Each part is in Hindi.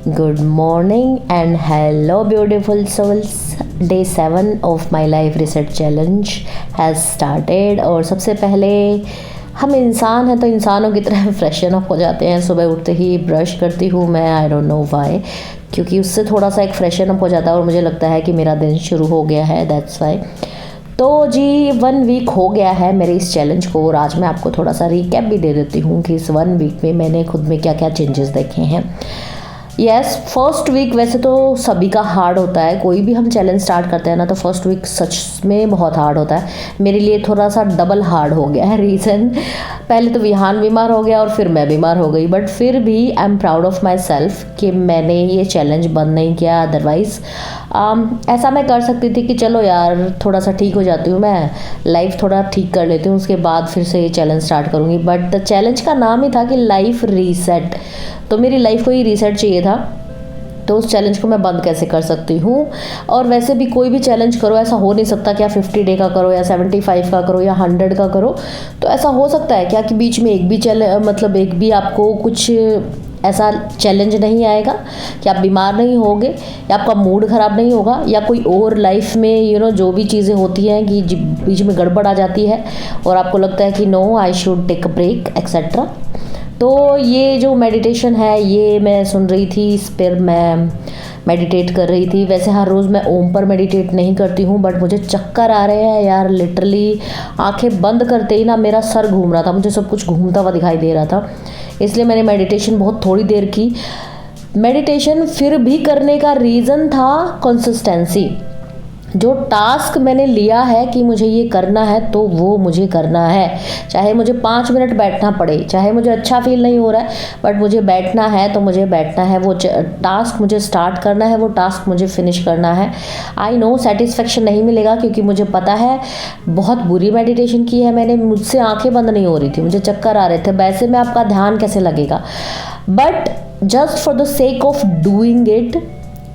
Good morning and hello beautiful souls. Day 7 of my life reset challenge has started और सबसे पहले हम इंसान हैं तो इंसानों की तरह फ्रेशन अप हो जाते हैं। सुबह उठते ही ब्रश करती हूँ मैं, आई डोंट नो व्हाई, क्योंकि उससे थोड़ा सा एक फ्रेशन अप हो जाता है और मुझे लगता है कि मेरा दिन शुरू हो गया है, दैट्स वाई। तो जी 1 वीक हो गया है मेरे इस चैलेंज को और आज मैं आपको थोड़ा सा रिकैप भी दे देती हूँ कि इस 1 वीक में मैंने खुद में क्या क्या चेंजेस देखे हैं। फर्स्ट वीक वैसे तो सभी का हार्ड होता है। कोई भी हम चैलेंज स्टार्ट करते हैं ना तो फर्स्ट वीक सच में बहुत हार्ड होता है। मेरे लिए थोड़ा सा डबल हार्ड हो गया है। रीज़न, पहले तो विहान बीमार हो गया और फिर मैं बीमार हो गई, बट फिर भी आई am proud of my self कि मैंने ये चैलेंज बंद नहीं किया। अदरवाइज़ ऐसा मैं कर सकती थी कि चलो यार थोड़ा सा ठीक हो जाती हूँ, मैं लाइफ थोड़ा ठीक कर लेती हूँ, उसके बाद फिर से ये चैलेंज स्टार्ट करूँगी। बट चैलेंज का नाम ही था कि लाइफ रीसेट, तो मेरी लाइफ को ही रीसेट चाहिए था। तो उस चैलेंज को मैं बंद कैसे कर सकती हूँ। और वैसे भी कोई भी चैलेंज करो, ऐसा हो नहीं सकता कि आप 50 डे का करो या 75 का करो या 100 का करो। तो ऐसा हो सकता है क्या कि बीच में एक भी आपको कुछ ऐसा चैलेंज नहीं आएगा कि आप बीमार नहीं होगे या आपका मूड ख़राब नहीं होगा या कोई और लाइफ में जो भी चीज़ें होती हैं कि बीच में गड़बड़ आ जाती है और आपको लगता है कि no I should take a break etcetera. तो ये जो मेडिटेशन है ये मैं सुन रही थी, इस पर मैं मेडिटेट कर रही थी। वैसे हर रोज़ मैं ओम पर मेडिटेट नहीं करती हूँ, बट मुझे चक्कर आ रहे हैं यार, लिटरली आंखें बंद करते ही ना मेरा सर घूम रहा था, मुझे सब कुछ घूमता हुआ दिखाई दे रहा था। इसलिए मैंने मेडिटेशन बहुत थोड़ी देर की। मेडिटेशन फिर भी करने का रीज़न था कंसिस्टेंसी। जो टास्क मैंने लिया है कि मुझे ये करना है तो वो मुझे करना है, चाहे मुझे 5 मिनट बैठना पड़े, चाहे मुझे अच्छा फील नहीं हो रहा है, बट मुझे बैठना है तो मुझे बैठना है। वो टास्क मुझे स्टार्ट करना है, वो टास्क मुझे फिनिश करना है। आई नो सेटिस्फेक्शन नहीं मिलेगा क्योंकि मुझे पता है बहुत बुरी मेडिटेशन की है मैंने, मुझसे आंखें बंद नहीं हो रही थी, मुझे चक्कर आ रहे थे। वैसे में आपका ध्यान कैसे लगेगा, but just for the sake of doing it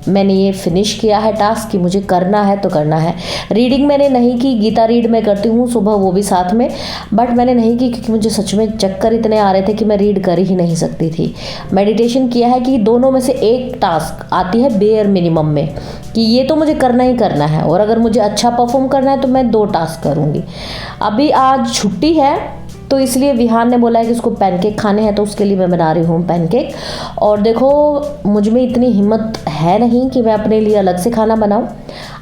मैंने ये फिनिश किया है टास्क कि मुझे करना है तो करना है। रीडिंग मैंने नहीं की, गीता रीड मैं करती हूँ सुबह, वो भी साथ में, बट मैंने नहीं की क्योंकि मुझे सच में चक्कर इतने आ रहे थे कि मैं रीड कर ही नहीं सकती थी। मेडिटेशन किया है कि दोनों में से एक टास्क आती है बेयर मिनिमम में कि ये तो मुझे करना ही करना है, और अगर मुझे अच्छा परफॉर्म करना है तो मैं 2 टास्क करूँगी। अभी आज छुट्टी है तो इसलिए विहान ने बोला है कि उसको पैनकेक खाने हैं, तो उसके लिए मैं बना रही हूँ पैनकेक। और देखो मुझ में इतनी हिम्मत है नहीं कि मैं अपने लिए अलग से खाना बनाऊँ।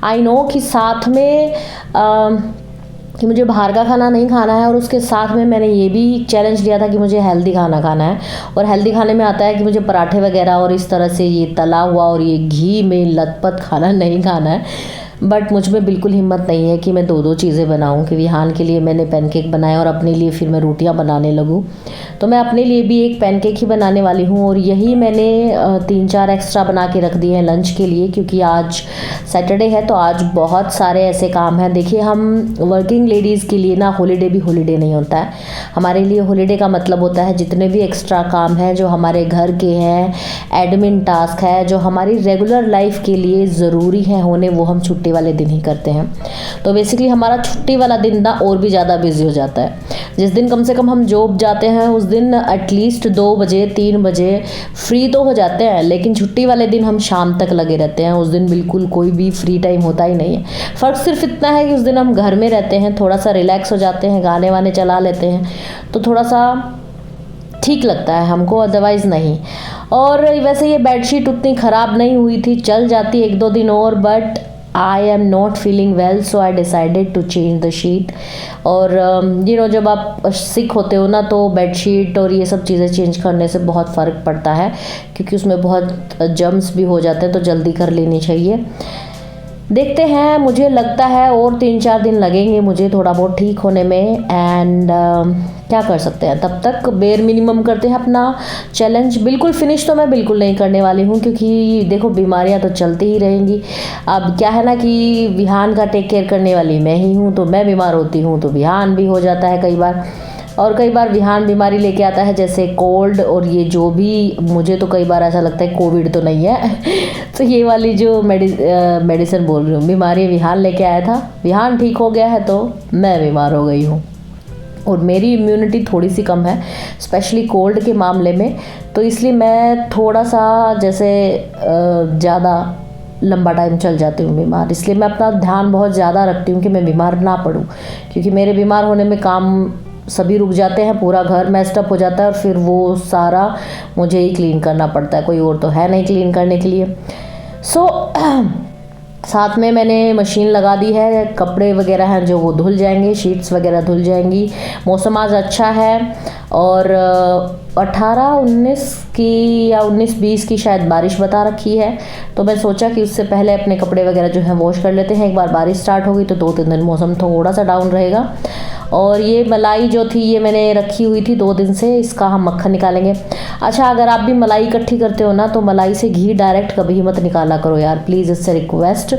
आई नो कि साथ में कि मुझे बाहर का खाना नहीं खाना है, और उसके साथ में मैंने ये भी चैलेंज लिया था कि मुझे हेल्दी खाना खाना है। और हेल्दी खाने में आता है कि मुझे पराठे वगैरह और इस तरह से ये तला हुआ और ये घी में लथपथ खाना नहीं खाना है। बट मुझ में बिल्कुल हिम्मत नहीं है कि मैं 2 चीज़ें बनाऊं कि विहान के लिए मैंने पैनकेक बनाए और अपने लिए फिर मैं रोटियां बनाने लगूं। तो मैं अपने लिए भी एक पैनकेक ही बनाने वाली हूं, और यही मैंने 3-4 एक्स्ट्रा बना के रख दिए हैं लंच के लिए, क्योंकि आज सैटरडे है तो आज बहुत सारे ऐसे काम हैं। देखिए हम वर्किंग लेडीज़ के लिए ना हॉलीडे भी हॉलीडे नहीं होता है। हमारे लिए हॉलीडे का मतलब होता है जितने भी एक्स्ट्रा काम हैं जो हमारे घर के हैं, एडमिन टास्क है, जो हमारी रेगुलर लाइफ के लिए ज़रूरी है होने, वो हम छुट्टी वाले दिन ही करते हैं। तो बेसिकली हमारा छुट्टी वाला दिन ना और भी ज़्यादा बिजी हो जाता है। जिस दिन कम से कम हम जॉब जाते हैं उस दिन एटलीस्ट 2 बजे 3 बजे फ्री तो हो जाते हैं, लेकिन छुट्टी वाले दिन हम शाम तक लगे रहते हैं। उस दिन बिल्कुल कोई भी फ्री टाइम होता ही नहीं है। फ़र्क सिर्फ इतना है कि उस दिन हम घर में रहते हैं, थोड़ा सा रिलैक्स हो जाते हैं, गाने वाने चला लेते हैं, तो थोड़ा सा ठीक लगता है हमको, अदरवाइज़ नहीं। और वैसे ये बेडशीट उतनी ख़राब नहीं हुई थी, चल जाती 1-2 दिन और, but I am not feeling well so I decided to change the sheet. और जब आप सिक होते हो ना तो बेडशीट और ये सब चीज़ें चेंज करने से बहुत फ़र्क पड़ता है, क्योंकि उसमें बहुत जर्म्स भी हो जाते हैं, तो जल्दी कर लेनी चाहिए। देखते हैं, मुझे लगता है और 3-4 दिन लगेंगे मुझे थोड़ा बहुत ठीक होने में। एंड क्या कर सकते हैं, तब तक बेयर मिनिमम करते हैं अपना चैलेंज। बिल्कुल फिनिश तो मैं बिल्कुल नहीं करने वाली हूँ, क्योंकि देखो बीमारियाँ तो चलती ही रहेंगी। अब क्या है ना कि विहान का टेक केयर करने वाली मैं ही हूँ, तो मैं बीमार होती हूँ तो विहान भी हो जाता है कई बार, और कई बार विहान बीमारी लेके आता है जैसे कोल्ड, और ये जो भी मुझे तो कई बार ऐसा लगता है कोविड तो नहीं है तो ये वाली जो मेडिसिन बोल रही हूँ बीमारी विहान लेके आया था, विहान ठीक हो गया है तो मैं बीमार हो गई हूँ। और मेरी इम्यूनिटी थोड़ी सी कम है, स्पेशली कोल्ड के मामले में। तो इसलिए मैं थोड़ा सा जैसे ज़्यादा लंबा टाइम चल जाती हूँ बीमार। इसलिए मैं अपना ध्यान बहुत ज़्यादा रखती हूँ कि मैं बीमार ना पड़ूँ, क्योंकि मेरे बीमार होने में काम सभी रुक जाते हैं, पूरा घर मेस्टअप हो जाता है और फिर वो सारा मुझे ही क्लीन करना पड़ता है, कोई और तो है नहीं क्लीन करने के लिए। साथ में मैंने मशीन लगा दी है, कपड़े वगैरह हैं जो वो धुल जाएंगे, शीट्स वगैरह धुल जाएंगी। मौसम आज अच्छा है और 18-19 की या 19-20 की शायद बारिश बता रखी है। तो मैं सोचा कि उससे पहले अपने कपड़े वगैरह जो हैं वॉश कर लेते हैं। एक बार बारिश स्टार्ट होगी तो 2-3 दिन मौसम थोड़ा सा डाउन रहेगा। और ये मलाई जो थी ये मैंने रखी हुई थी 2 दिन से, इसका हम मक्खन निकालेंगे। अच्छा, अगर आप भी मलाई इकट्ठी करते हो ना तो मलाई से घी डायरेक्ट कभी मत निकाला करो यार, प्लीज़, इससे रिक्वेस्ट।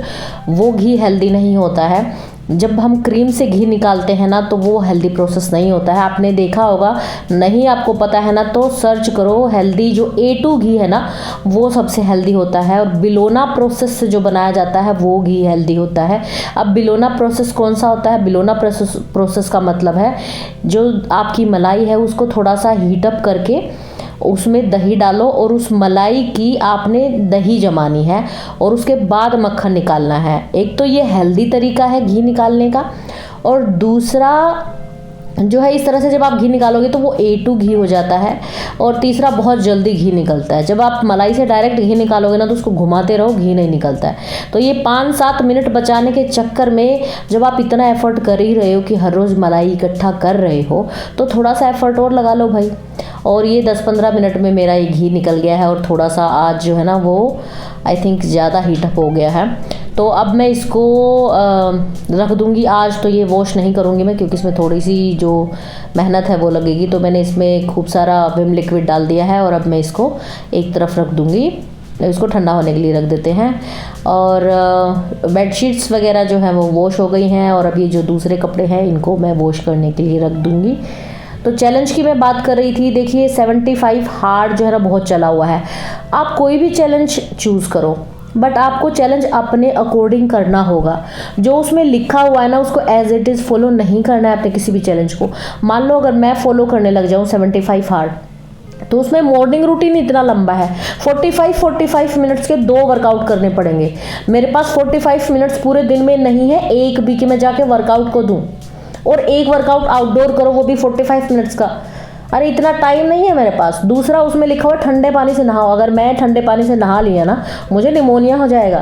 वो घी हेल्दी नहीं होता है। जब हम क्रीम से घी निकालते हैं ना तो वो हेल्दी प्रोसेस नहीं होता है। आपने देखा होगा, नहीं आपको पता है ना तो सर्च करो, हेल्दी जो A2 घी है ना वो सबसे हेल्दी होता है, और बिलोना प्रोसेस से जो बनाया जाता है वो घी हेल्दी होता है। अब बिलोना प्रोसेस कौन सा होता है? बिलोना प्रोसेस का मतलब है जो आपकी मलाई है उसको थोड़ा सा हीटअप करके उसमें दही डालो और उस मलाई की आपने दही जमानी है और उसके बाद मक्खन निकालना है। एक तो ये हेल्दी तरीका है घी निकालने का, और दूसरा जो है इस तरह से जब आप घी निकालोगे तो वो A2 घी हो जाता है, और तीसरा बहुत जल्दी घी निकलता है। जब आप मलाई से डायरेक्ट घी निकालोगे ना तो उसको घुमाते रहो, घी नहीं निकलता है। तो ये 5-7 मिनट बचाने के चक्कर में जब आप इतना एफर्ट कर ही रहे हो कि हर रोज़ मलाई इकट्ठा कर रहे हो तो थोड़ा सा एफर्ट और लगा लो भाई। और ये 10-15 मिनट में मेरा ये घी निकल गया है, और थोड़ा सा आज जो है ना वो आई थिंक ज़्यादा हीटअप हो गया है। तो अब मैं इसको रख दूँगी। आज तो ये वॉश नहीं करूँगी मैं, क्योंकि इसमें थोड़ी सी जो मेहनत है वो लगेगी। तो मैंने इसमें खूब सारा विम लिक्विड डाल दिया है और अब मैं इसको एक तरफ रख दूँगी, इसको ठंडा होने के लिए रख देते हैं। और बेडशीट्स वगैरह जो हैं वो वॉश हो गई हैं, और अब ये जो दूसरे कपड़े हैं इनको मैं वॉश करने के लिए रख दूँगी। तो चैलेंज की मैं बात कर रही थी, देखिए 75 हार्ड जो है ना बहुत चला हुआ है। आप कोई भी चैलेंज चूज़ करो, बट आपको चैलेंज अपने अकॉर्डिंग करना होगा। जो उसमें लिखा हुआ है ना उसको एज इट इज़ फॉलो नहीं करना है अपने किसी भी चैलेंज को। मान लो अगर मैं फॉलो करने लग जाऊँ 75 हार्ड, तो उसमें मॉर्निंग रूटीन इतना लंबा है, 45 मिनट्स के 2 वर्कआउट करने पड़ेंगे। मेरे पास 45 मिनट्स पूरे दिन में नहीं है एक भी कि मैं जाके वर्कआउट को दूँ, और एक वर्कआउट आउटडोर करो वो भी 45 मिनट्स का। अरे इतना टाइम नहीं है मेरे पास। दूसरा उसमें लिखा हुआ ठंडे पानी से नहाओ। अगर मैं ठंडे पानी से नहा लिया ना मुझे निमोनिया हो जाएगा,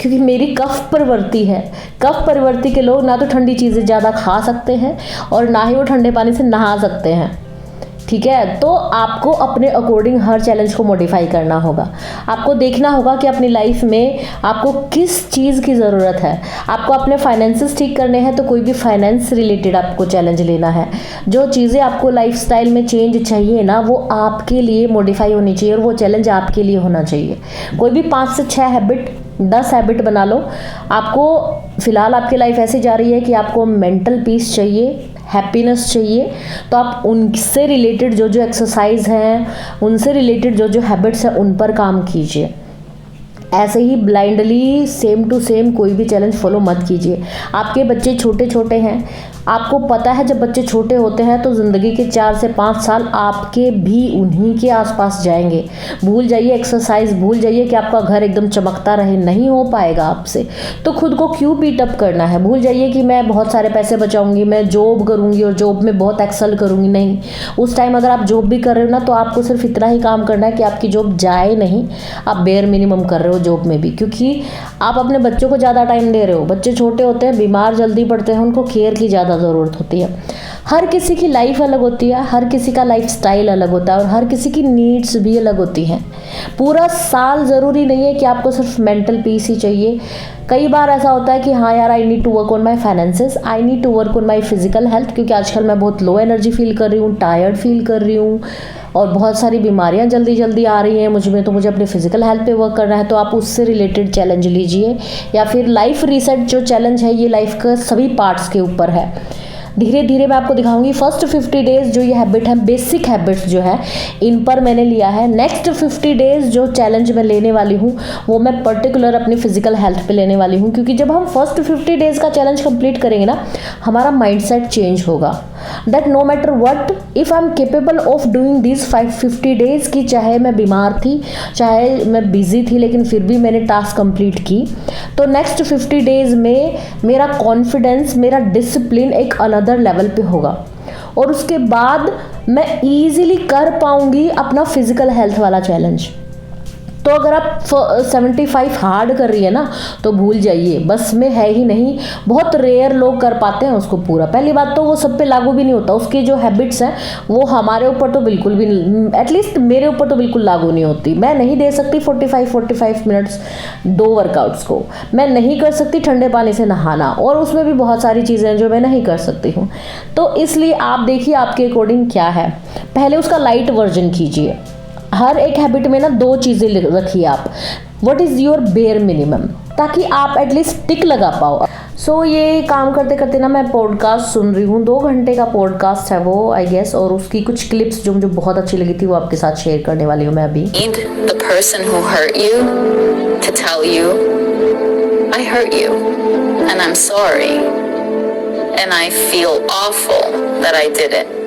क्योंकि मेरी कफ प्रवृत्ति है। कफ प्रवृत्ति के लोग ना तो ठंडी चीज़ें ज़्यादा खा सकते हैं और ना ही वो ठंडे पानी से नहा सकते हैं, ठीक है। तो आपको अपने अकॉर्डिंग हर चैलेंज को मॉडिफाई करना होगा। आपको देखना होगा कि अपनी लाइफ में आपको किस चीज़ की ज़रूरत है। आपको अपने फाइनेंसेस ठीक करने हैं तो कोई भी फाइनेंस रिलेटेड आपको चैलेंज लेना है। जो चीज़ें आपको लाइफस्टाइल में चेंज चाहिए ना वो आपके लिए मॉडिफाई होनी चाहिए, और वो चैलेंज आपके लिए होना चाहिए। कोई भी 5 से 6 हैबिट, 10 हैबिट बना लो। आपको फ़िलहाल आपकी लाइफ ऐसी जा रही है कि आपको मेंटल पीस चाहिए, हैप्पीनेस चाहिए, तो आप उनसे रिलेटेड जो जो एक्सरसाइज हैं, उनसे रिलेटेड जो जो हैबिट्स हैं उन पर काम कीजिए। ऐसे ही ब्लाइंडली सेम टू सेम कोई भी चैलेंज फॉलो मत कीजिए। आपके बच्चे छोटे छोटे हैं, आपको पता है जब बच्चे छोटे होते हैं तो ज़िंदगी के 4 से 5 साल आपके भी उन्हीं के आसपास जाएंगे। भूल जाइए एक्सरसाइज, भूल जाइए कि आपका घर एकदम चमकता रहे, नहीं हो पाएगा आपसे। तो खुद को क्यों बीटअप करना है। भूल जाइए कि मैं बहुत सारे पैसे बचाऊंगी, मैं जॉब करूंगी और जॉब में बहुत एक्सेल करूंगी। नहीं, उस टाइम अगर आप जॉब भी कर रहे हो ना तो आपको सिर्फ इतना ही काम करना है कि आपकी जॉब जाए नहीं, आप बेयर मिनिमम कर रहे हो जॉब में भी, क्योंकि आप अपने बच्चों को ज़्यादा टाइम दे रहे हो। बच्चे छोटे होते हैं, बीमार जल्दी पड़ते हैं, उनको केयर की ज़्यादा ज़रूरत होती है। हर किसी की लाइफ अलग होती है, हर किसी का लाइफ स्टाइल अलग होता है, और हर किसी की नीड्स भी अलग होती हैं। पूरा साल ज़रूरी नहीं है कि आपको सिर्फ मेंटल पीस ही चाहिए। कई बार ऐसा होता है कि हाँ यार, I need to work on my finances, I need to work on my physical health, क्योंकि आजकल मैं बहुत लो एनर्जी फील कर रही हूँ, टायर्ड फील कर रही हूँ, और बहुत सारी बीमारियां जल्दी जल्दी आ रही हैं मुझ में, तो मुझे अपने फिजिकल हेल्थ पे वर्क करना है। तो आप उससे रिलेटेड चैलेंज लीजिए, या फिर लाइफ रीसेट जो चैलेंज है ये लाइफ का सभी पार्ट्स के ऊपर है। धीरे धीरे मैं आपको दिखाऊंगी। फर्स्ट 50 डेज जो ये हैबिट है, बेसिक हैबिट्स जो है, इन पर मैंने लिया है। नेक्स्ट 50 डेज जो चैलेंज मैं लेने वाली हूँ वो मैं पर्टिकुलर अपनी फिजिकल हेल्थ पे लेने वाली हूँ, क्योंकि जब हम फर्स्ट 50 डेज का चैलेंज कंप्लीट करेंगे ना, हमारा माइंडसेट चेंज होगा। That no matter what, if I am capable of doing this 50 days की, चाहे मैं बीमार थी, चाहे मैं बिजी थी, लेकिन फिर भी मैंने टास्क कंप्लीट की, तो नेक्स्ट 50 डेज में मेरा कॉन्फिडेंस, मेरा डिसिप्लिन एक अनदर लेवल पे होगा, और उसके बाद मैं ईजिली कर पाऊंगी अपना फिजिकल हेल्थ वाला चैलेंज। तो अगर आप 75 हार्ड कर रही है ना, तो भूल जाइए, बस में है ही नहीं। बहुत रेयर लोग कर पाते हैं उसको पूरा। पहली बात तो वो सब पे लागू भी नहीं होता, उसकी जो हैबिट्स हैं वो हमारे ऊपर तो बिल्कुल भी, एटलीस्ट मेरे ऊपर तो बिल्कुल लागू नहीं होती। मैं नहीं दे सकती 45 मिनट्स 2 वर्कआउट्स को, मैं नहीं कर सकती ठंडे पानी से नहाना, और उसमें भी बहुत सारी चीज़ें हैं जो मैं नहीं कर सकती हूँ। तो इसलिए आप देखिए आपके अकॉर्डिंग क्या है, पहले उसका लाइट वर्जन कीजिए। हर एक हैबिट में ना 2 चीज़ें रखिए आप, what is your bare minimum, ताकि आप एटलीस्ट टिक लगा पाओ। सो ये काम करते करते ना मैं पॉडकास्ट सुन रही हूँ, 2 घंटे का पॉडकास्ट है वो आई गेस, और उसकी कुछ क्लिप्स जो मुझे बहुत अच्छी लगी थी वो आपके साथ शेयर करने वाली हूँ मैं अभी। The person who hurt you to tell you, I hurt you and I'm sorry and I feel awful that I did it.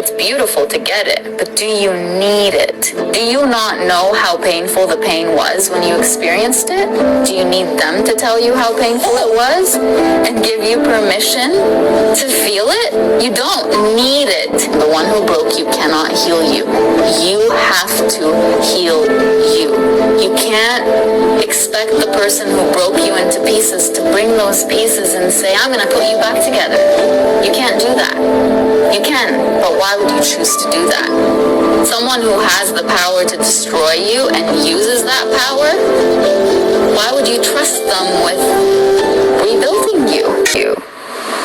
It's beautiful to get it, but do you need it? Do you not know how painful the pain was when you experienced it? Do you need them to tell you how painful it was and give you permission to feel it? You don't need it. The one who broke you cannot heal you. You have to heal you. You can't expect the person who broke you into pieces to bring those pieces and say, I'm going to put you back together. You can't do that. You can, but why would you choose to do that? Someone who has the power to destroy you and uses that power, why would you trust them with rebuilding you?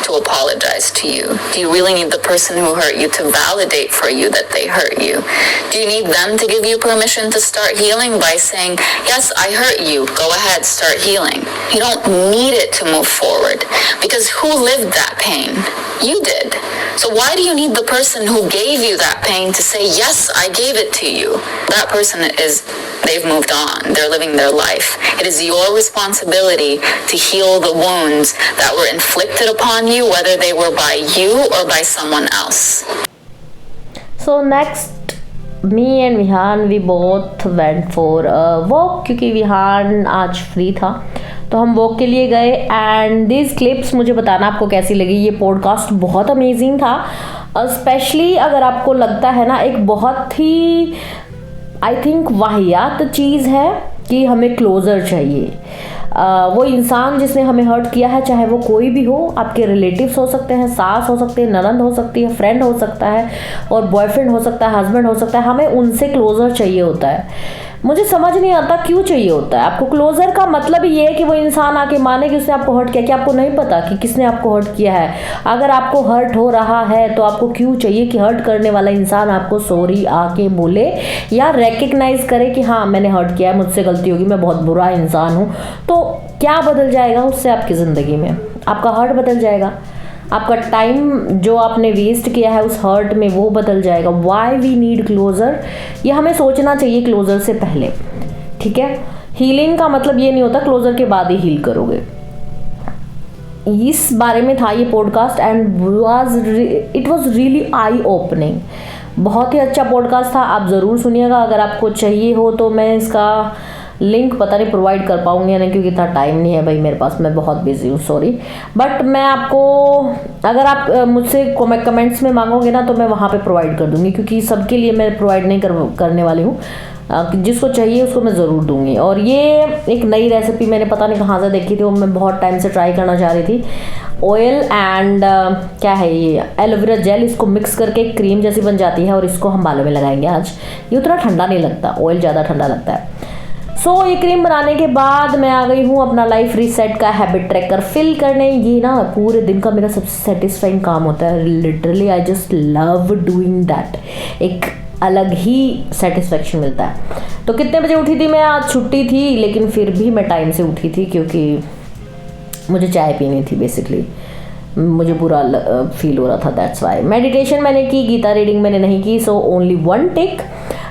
To apologize to you? Do you really need the person who hurt you to validate for you that they hurt you? Do you need them to give you permission to start healing by saying, yes, I hurt you, go ahead, start healing? You don't need it to move forward, because who lived that pain? You did. So why do you need the person who gave you that pain to say, yes, I gave it to you? That person they've moved on. They're living their life. It is your responsibility to heal the wounds that were inflicted upon you, whether they were by you or by someone else. So next, me and Vihan, we both went for a walk, क्योंकि विहान आज फ्री था तो हम वॉक के लिए गए। एंड दिस क्लिप्स मुझे बताना आपको कैसी लगी। ये पॉडकास्ट बहुत अमेजिंग था, स्पेशली अगर आपको लगता है ना एक बहुत ही आई थिंक वाहियात चीज़ है कि हमें क्लोज़र चाहिए। वो इंसान जिसने हमें हर्ट किया है, चाहे वो कोई भी हो, आपके रिलेटिव्स हो सकते हैं, सास हो सकती है, ननंद हो सकती है, फ्रेंड हो सकता है, और बॉयफ्रेंड हो सकता है, हस्बैंड हो सकता है, हमें उनसे क्लोज़र चाहिए होता है। मुझे समझ नहीं आता क्यों चाहिए होता है आपको क्लोज़र का। मतलब ये है कि वो इंसान आके माने कि उसने आपको हर्ट किया, कि आपको नहीं पता कि किसने आपको हर्ट किया है। अगर आपको हर्ट हो रहा है तो आपको क्यों चाहिए कि हर्ट करने वाला इंसान आपको सॉरी आके बोले या रिकग्नाइज करे कि हाँ मैंने हर्ट किया है, मुझसे गलती होगी, मैं बहुत बुरा इंसान हूँ। तो क्या बदल जाएगा उससे आपकी ज़िंदगी में? आपका हर्ट बदल जाएगा, आपका टाइम जो आपने वेस्ट किया है उस हर्ट में वो बदल जाएगा। वाई वी नीड क्लोज़र, ये हमें सोचना चाहिए क्लोज़र से पहले, ठीक है। हीलिंग का मतलब ये नहीं होता क्लोज़र के बाद ही हील करोगे। इस बारे में था ये podcast and it was really I opening. बहुत ही अच्छा पॉडकास्ट था, आप ज़रूर सुनिएगा। अगर आपको चाहिए हो तो मैं इसका लिंक पता नहीं प्रोवाइड कर पाऊंगी या नहीं, क्योंकि इतना टाइम नहीं है भाई मेरे पास, मैं बहुत बिजी हूँ, सॉरी। बट मैं आपको, अगर आप मुझसे कमेंट्स में मांगोगे ना तो मैं वहाँ पे प्रोवाइड कर दूँगी, क्योंकि सबके लिए मैं प्रोवाइड नहीं करने वाली हूँ। जिसको चाहिए उसको मैं ज़रूर दूँगी। और ये एक नई रेसिपी मैंने पता नहीं कहाँ से देखी थी, वो मैं बहुत टाइम से ट्राई करना चाह रही थी। ऑयल एंड क्या है ये, एलोवेरा जेल, इसको मिक्स करके एक क्रीम जैसी बन जाती है और इसको हम बालों में लगाएंगे आज। ये उतना ठंडा नहीं लगता, ऑयल ज़्यादा ठंडा लगता है। सो ये क्रीम बनाने के बाद मैं आ गई हूँ अपना लाइफ रीसेट का हैबिट ट्रैकर फिल करने। ये ना पूरे दिन का मेरा सबसे सेटिस्फाइंग काम होता है, literally I just love doing that. एक अलग ही सेटिस्फेक्शन मिलता है। तो कितने बजे उठी थी मैं? आज छुट्टी थी लेकिन फिर भी मैं टाइम से उठी थी, क्योंकि मुझे चाय पीनी थी बेसिकली। मुझे बुरा फील हो रहा था, दैट्स वाई। मेडिटेशन मैंने की, गीता रीडिंग मैंने नहीं की, so only 1 tick.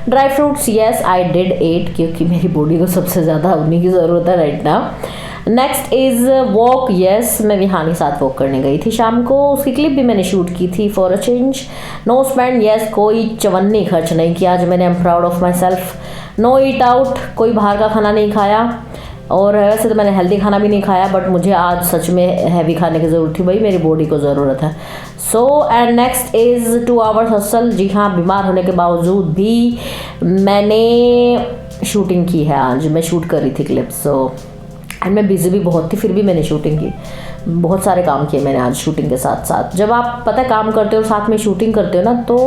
Dry fruits yes I did eat, क्योंकि मेरी बॉडी को सबसे ज़्यादा उन्हीं की ज़रूरत है right now. Next is walk yes, मैं विहान के साथ वॉक करने गई थी शाम को, उसकी क्लिप भी मैंने शूट की थी for a change. No spend yes, कोई चवन्नी खर्च नहीं किया आज मैंने, I am proud of myself. No eat out, कोई बाहर का खाना नहीं खाया, और वैसे तो मैंने हेल्दी खाना भी नहीं खाया, बट मुझे आज सच में हैवी खाने की ज़रूरत थी, भाई मेरी बॉडी को ज़रूरत है। So and next is 2 hours hustle, जी हाँ बीमार होने के बावजूद भी मैंने शूटिंग की है, आज मैं शूट कर रही थी क्लिप्स। सो एंड मैं बिज़ी भी बहुत थी, फिर भी मैंने शूटिंग की, बहुत सारे काम किए मैंने आज शूटिंग के साथ साथ। जब आप पता है काम करते हो साथ में शूटिंग करते हो ना, तो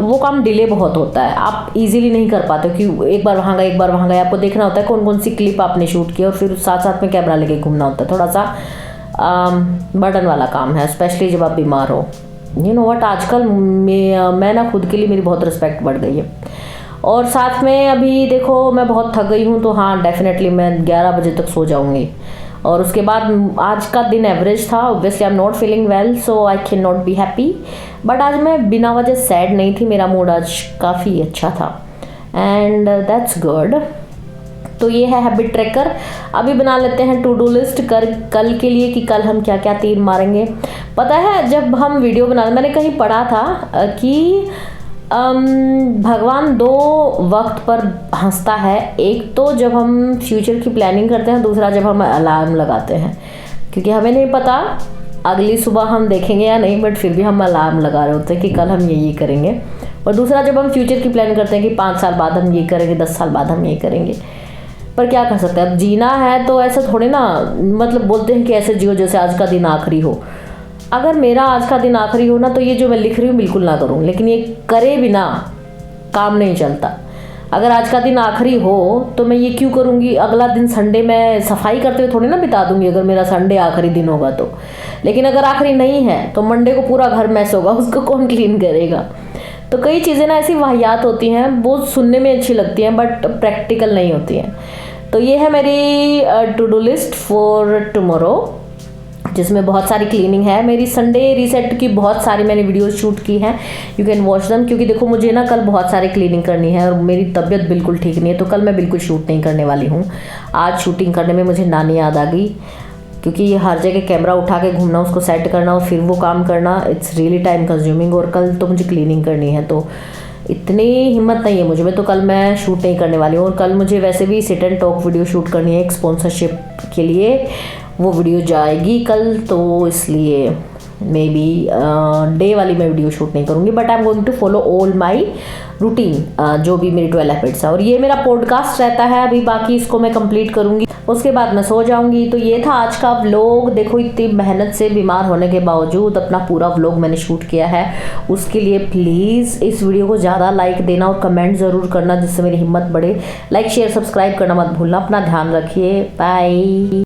वो काम डिले बहुत होता है, आप इजीली नहीं कर पाते हो कि एक बार वहाँ गए एक बार वहाँ गए, आपको देखना होता है कौन कौन सी क्लिप आपने शूट की और फिर साथ साथ में कैमरा लेके घूमना होता है, थोड़ा सा बर्डन वाला काम है, स्पेशली जब आप बीमार हो। यू नो व्हाट, आजकल मैं ना खुद के लिए मेरी बहुत रिस्पेक्ट बढ़ गई है, और साथ में अभी देखो मैं बहुत थक गई हूँ, तो हाँ डेफिनेटली मैं 11 बजे तक सो जाऊँगी, और उसके बाद आज का दिन एवरेज था। Obviously I am not feeling well, so I can not be happy, but आज मैं बिना वजह सैड नहीं थी, मेरा मूड आज काफ़ी अच्छा था, एंड दैट्स गुड। तो ये है हैबिट ट्रैकर। अभी बना लेते हैं टू डू लिस्ट कल के लिए कि कल हम क्या क्या तीर मारेंगे। पता है जब हम वीडियो मैंने कहीं पढ़ा था कि भगवान 2 वक्त पर हंसता है, एक तो जब हम फ्यूचर की प्लानिंग करते हैं, दूसरा जब हम अलार्म लगाते हैं, क्योंकि हमें नहीं पता अगली सुबह हम देखेंगे या नहीं, बट फिर भी हम अलार्म लगा रहे होते हैं कि कल हम ये करेंगे। और दूसरा जब हम फ्यूचर की प्लानिंग करते हैं कि 5 साल बाद हम ये करेंगे, 10 साल बाद हम ये करेंगे। पर क्या कर सकते हैं, अब जीना है तो ऐसा थोड़ी ना, मतलब बोलते हैं कि ऐसे जियो जैसे आज का दिन आखिरी हो। अगर मेरा आज का दिन आखिरी हो ना, तो ये जो मैं लिख रही हूँ बिल्कुल ना करूँ, लेकिन ये करे बिना काम नहीं चलता। अगर आज का दिन आखिरी हो तो मैं ये क्यों करूँगी, अगला दिन संडे मैं सफाई करते हुए थोड़ी ना बिता दूँगी अगर मेरा संडे आखिरी दिन होगा तो। लेकिन अगर आखिरी नहीं है तो मंडे को पूरा घर मैस होगा, उसको कौन क्लीन करेगा। तो कई चीज़ें ना ऐसी वाहियात होती हैं, वो सुनने में अच्छी लगती हैं बट प्रैक्टिकल नहीं होती हैं। तो ये है मेरी to do list for tomorrow, जिसमें बहुत सारी क्लीनिंग है। मेरी संडे रीसेट की बहुत सारी मैंने वीडियोस शूट की हैं, यू कैन वॉच देम, क्योंकि देखो मुझे ना कल बहुत सारी क्लीनिंग करनी है और मेरी तबीयत बिल्कुल ठीक नहीं है, तो कल मैं बिल्कुल शूट नहीं करने वाली हूँ। आज शूटिंग करने में मुझे नानी याद आ गई, क्योंकि ये हर जगह कैमरा उठा के घूमना, उसको सेट करना और फिर वो काम करना, इट्स रियली टाइम कंज्यूमिंग। और कल तो मुझे क्लीनिंग करनी है, तो इतनी हिम्मत नहीं है मुझ में, तो कल मैं शूट नहीं करने वाली हूँ। और कल मुझे वैसे भी sit and talk video shoot करनी है एक स्पॉन्सरशिप के लिए, वो वीडियो जाएगी कल, तो इसलिए मे बी डे वाली मैं वीडियो शूट नहीं करूँगी, but I am going to follow all my routine, जो भी मेरी 12 हैबिट्स है। और ये मेरा पॉडकास्ट रहता है अभी, बाकी इसको मैं कंप्लीट करूँगी, उसके बाद मैं सो जाऊँगी। तो ये था आज का व्लॉग। देखो इतनी मेहनत से बीमार होने के बावजूद अपना पूरा व्लॉग मैंने शूट किया है, उसके लिए प्लीज़ इस वीडियो को ज़्यादा लाइक देना और कमेंट ज़रूर करना, जिससे मेरी हिम्मत बढ़े। लाइक शेयर सब्सक्राइब करना मत भूलना। अपना ध्यान रखिए, बाय।